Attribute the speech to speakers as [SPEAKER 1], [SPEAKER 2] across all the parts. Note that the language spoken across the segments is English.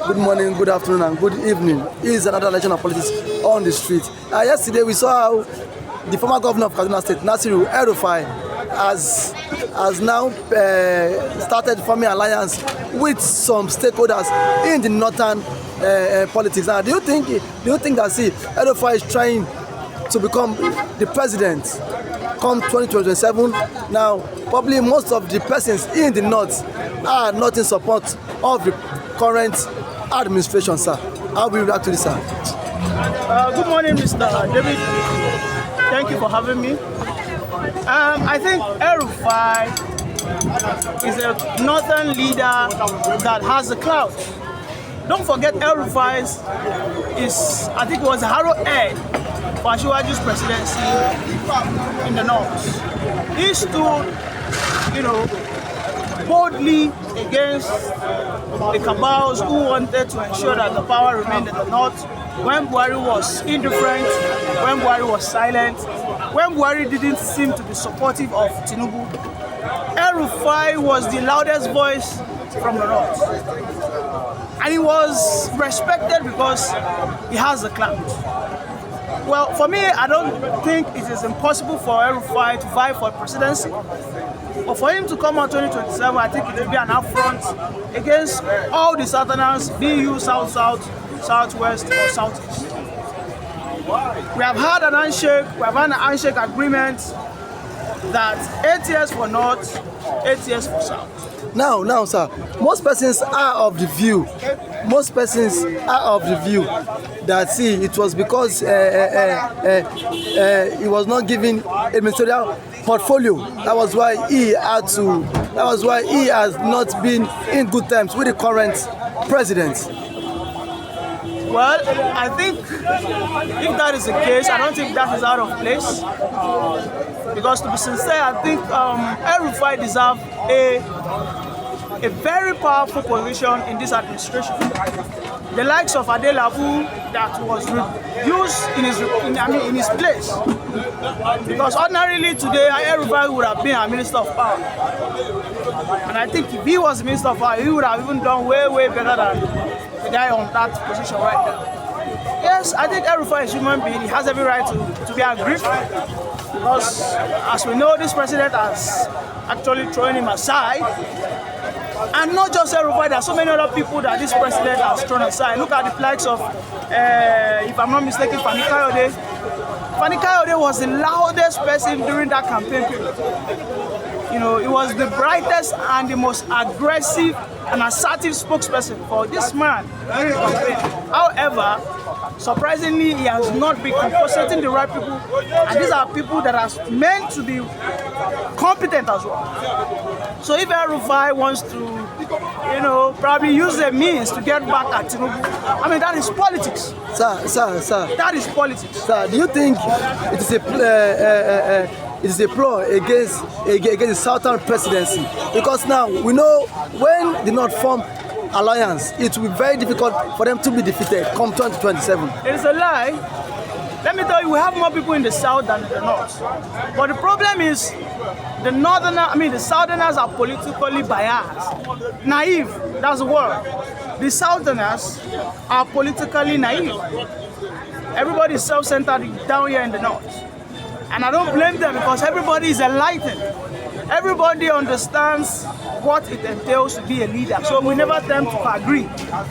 [SPEAKER 1] Good morning, good afternoon, and good evening. It is another election of politics on the street. Yesterday, we saw how the former governor of Kaduna State, Nasiru El-Rufia, has now started forming alliance with some stakeholders in the northern politics. Now, do you think that El-Rufia is trying to become the president come 2027? Now, probably most of the persons in the north are not in support of the current administration, sir. How will you react to this, sir?
[SPEAKER 2] Good morning, Mr. David. Thank you for having me. I think El-Rufia is a northern leader that has a clout. Don't forget, El-Rufia I think it was a arrowhead for Asiwaju's presidency in the north. He stood, boldly against the cabals who wanted to ensure that the power remained in the north. When Buhari was indifferent, when Buhari was silent, when Buhari didn't seem to be supportive of Tinubu, El-Rufia was the loudest voice from the north. And he was respected because he has the clout. Well, for me, I don't think it is impossible for El-Rufia to vie for presidency. But for him to come out 2027, I think it will be an affront against all the southerners, be you South, Southwest, or Southeast. We have had an handshake agreement that 8 years for North, 8 years for South.
[SPEAKER 1] Now, sir, most persons are of the view that it was because he was not given a ministerial portfolio. That was why he has not been in good terms with the current president.
[SPEAKER 2] Well, I think if that is the case, I don't think that is out of place. Because to be sincere, I think El-Rufia deserves a very powerful position in this administration. The likes of Adelabu that was used in his place. Because ordinarily today, El-Rufia would have been a minister of power. And I think if he was a minister of power, he would have even done way better than the guy on that position right now. Yes, I think El-Rufia is a human being. He has every right to be aggrieved. Because as we know, this president has actually thrown him aside. And not just El-Rufia, there are so many other people that this president has thrown aside. Look at the likes of, if I'm not mistaken, Fani Kayode. Fani Kayode was the loudest person during that campaign period. He was the brightest and the most aggressive and assertive spokesperson for this man during the campaign. However, surprisingly, he has not been compensating the right people, and these are people that are meant to be competent as well. So if El-Rufia wants to, probably use the means to get back at Tinubu, I mean, that is politics.
[SPEAKER 1] Sir.
[SPEAKER 2] That is politics.
[SPEAKER 1] Sir, do you think it is a ploy against the southern presidency? Because now we know when the North form alliance, it will be very difficult for them to be defeated come 2027.
[SPEAKER 2] It is a lie. Let me tell you, we have more people in the south than in the north. But the problem is, the southerners are politically biased. Naive, that's the word. The southerners are politically naive. Everybody is self-centered down here in the north. And I don't blame them because everybody is enlightened. Everybody understands what it entails to be a leader. So we never tend to agree.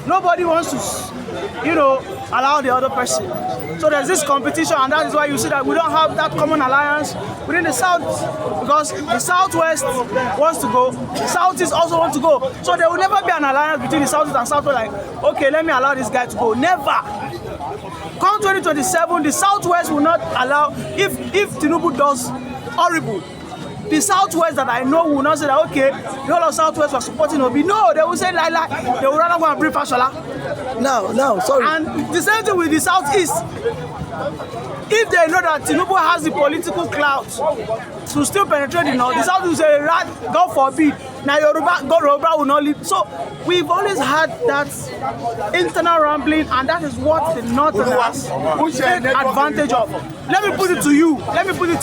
[SPEAKER 2] Nobody wants to, allow the other person. So there's this competition, and that is why you see that we don't have that common alliance within the South, because the Southwest wants to go, the Southeast also want to go. So there will never be an alliance between the Southeast and Southwest like, okay, let me allow this guy to go. Never. Come 2027, the Southwest will not allow, if Tinubu does horrible, the Southwest that I know will not say that, okay, the whole of Southwest was supporting Obi. No, they will say, they will rather go and bring Fashola.
[SPEAKER 1] No, sorry.
[SPEAKER 2] And the same thing with the Southeast. If they know that Tinubu has the political clout to still penetrate the North, the South will say, God forbid, now Yoruba will not lead. So we've always had that internal rambling, and that is what the Northerners take advantage of. Let me put it to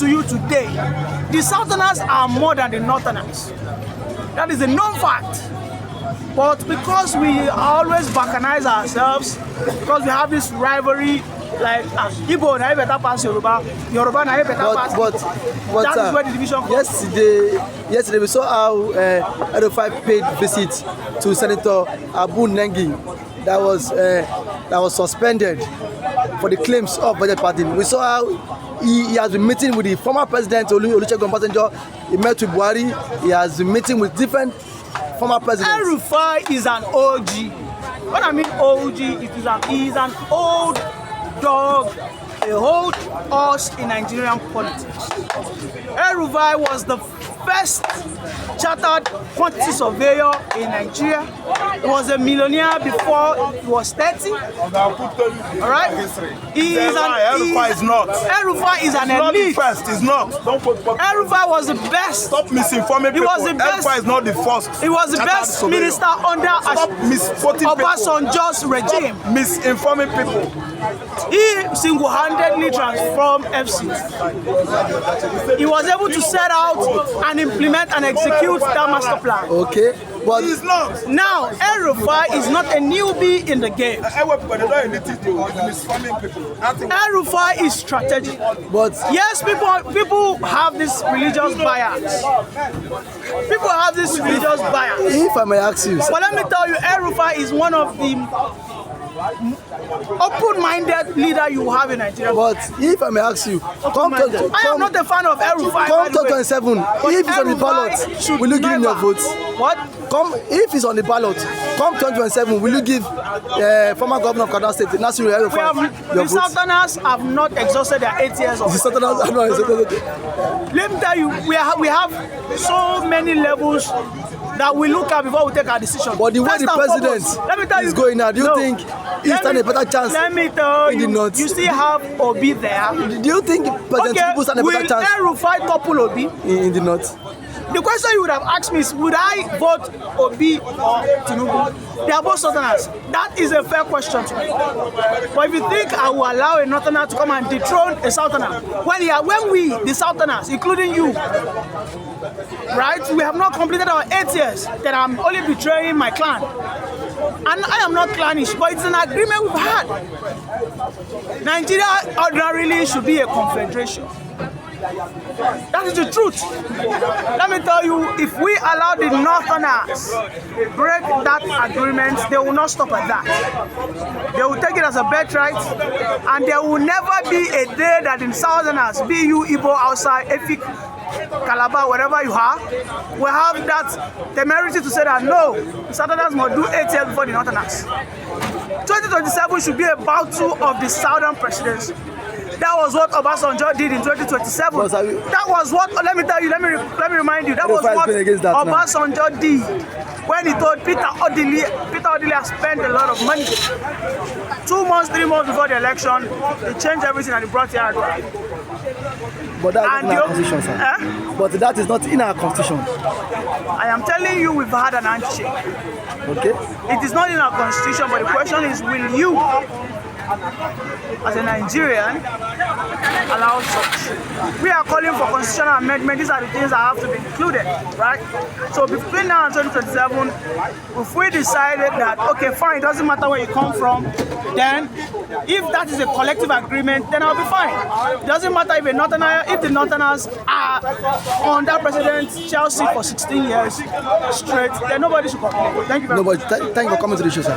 [SPEAKER 2] you today. The Southerners are more than the Northerners. That is a known fact. But because we always bacanize ourselves, because we have this rivalry, like Igbo na better pass Yoruba, Yoruba na better pass.
[SPEAKER 1] But
[SPEAKER 2] that is where the division comes.
[SPEAKER 1] Yesterday we saw how El-Rufai paid visit to Senator Abu Nengi that was suspended for the claims of budget padding. We saw how he has been meeting with the former president Olusegun Obasanjo. He met with Buhari. He has been meeting with different former presidents.
[SPEAKER 2] El-Rufai is an OG. When I mean OG, he is an old dog, a old horse in Nigerian politics. El-Rufai was the first chartered quantity surveyor in Nigeria. He was a millionaire before he was 30. Alright?
[SPEAKER 3] El-Rufai is not.
[SPEAKER 2] El-Rufai is an
[SPEAKER 3] Not the
[SPEAKER 2] elite.
[SPEAKER 3] first, it's not. Don't put
[SPEAKER 2] El-Rufai was the best.
[SPEAKER 3] Stop misinforming
[SPEAKER 2] He
[SPEAKER 3] people.
[SPEAKER 2] was the best.
[SPEAKER 3] El-Rufai is not the first.
[SPEAKER 2] He was the
[SPEAKER 3] chartered
[SPEAKER 2] best
[SPEAKER 3] surveyor.
[SPEAKER 2] minister under
[SPEAKER 3] Stop misquoting people.
[SPEAKER 2] Obasanjo's regime.
[SPEAKER 3] Misinforming people.
[SPEAKER 2] He single-handedly transformed FC. He was able to set out and implement and execute that master plan.
[SPEAKER 1] Okay, but
[SPEAKER 3] He's not.
[SPEAKER 2] Now, El-Rufai is not a newbie in the game.
[SPEAKER 3] Everybody don't need to do misinforming people.
[SPEAKER 2] El-Rufai is strategic.
[SPEAKER 1] but
[SPEAKER 2] Yes, people have this religious bias. People have this religious bias.
[SPEAKER 1] if I may ask you,
[SPEAKER 2] But let me tell you, El-Rufai is one of the open-minded leader you have in Nigeria.
[SPEAKER 1] but if I may ask you,
[SPEAKER 2] I am not a fan of El-Rufai.
[SPEAKER 1] come
[SPEAKER 2] by the way.
[SPEAKER 1] 2027,
[SPEAKER 2] But
[SPEAKER 1] if it's on the
[SPEAKER 2] El-Rufai
[SPEAKER 1] ballot,
[SPEAKER 2] should
[SPEAKER 1] will you give him your
[SPEAKER 2] never-
[SPEAKER 1] vote?
[SPEAKER 2] What?
[SPEAKER 1] If it's on the ballot, come 2027, will you give former governor of Kaduna State, Nasiru El-Rufai, your
[SPEAKER 2] The
[SPEAKER 1] vote?
[SPEAKER 2] Southerners have not exhausted their 8 years of.
[SPEAKER 1] The Southerners are not accepted.
[SPEAKER 2] Let me tell you, we have so many levels that we look at before we take our decision.
[SPEAKER 1] But the way
[SPEAKER 2] First
[SPEAKER 1] the
[SPEAKER 2] and
[SPEAKER 1] president
[SPEAKER 2] foremost, let me tell
[SPEAKER 1] is
[SPEAKER 2] you,
[SPEAKER 1] going now, do you
[SPEAKER 2] no.
[SPEAKER 1] think he
[SPEAKER 2] Let
[SPEAKER 1] stand
[SPEAKER 2] me-
[SPEAKER 1] a better chance
[SPEAKER 2] Let me tell
[SPEAKER 1] in the
[SPEAKER 2] you,
[SPEAKER 1] north?
[SPEAKER 2] you still have Obi there.
[SPEAKER 1] Do you think President Tinubu stand a
[SPEAKER 2] will
[SPEAKER 1] better chance
[SPEAKER 2] El-Rufai topple Obi?
[SPEAKER 1] in the north?
[SPEAKER 2] The question you would have asked me is, would I vote Obi or Tinubu? They are both Southerners. That is a fair question to me. But if you think I will allow a Northerner to come and dethrone a Southerner, when we, the Southerners, including you, right, we have not completed our 8 years, then I'm only betraying my clan. And I am not clannish, but it's an agreement we've had. Nigeria ordinarily should be a confederation. That is the truth. Let me tell you, if we allow the Northerners break that agreement, they will not stop at that. They will take it as a birthright, and there will never be a day that in Southerners, be you Igbo outside, Efik, Calabar, wherever you are, will have that temerity to say that no, the Southerners must do 8 years before the Northerners. 2027 should be a battle of the Southern presidency. That was what Obasanjo did in 2027. That was what, let me tell you, let me remind you, that was what Obasanjo did when he told Peter Odili has spent a lot of money. 2 months, 3 months before the election, he changed everything and he brought here.
[SPEAKER 1] But that's not in our constitution, sir. But that is not in our constitution.
[SPEAKER 2] I am telling you, we've had an handshake.
[SPEAKER 1] Okay?
[SPEAKER 2] It is not in our constitution, but the question is, will you, as a Nigerian, allow such? We are calling for constitutional amendment. These are the things that have to be included, right? So between now and 2027, if we decided that, okay, fine, it doesn't matter where you come from, then if that is a collective agreement, then I'll be fine. It doesn't matter if the Northerners are on that president's Chelsea for 16 years straight, then nobody should complain. Thank you very much.
[SPEAKER 1] No, but thank you for coming to the show, sir.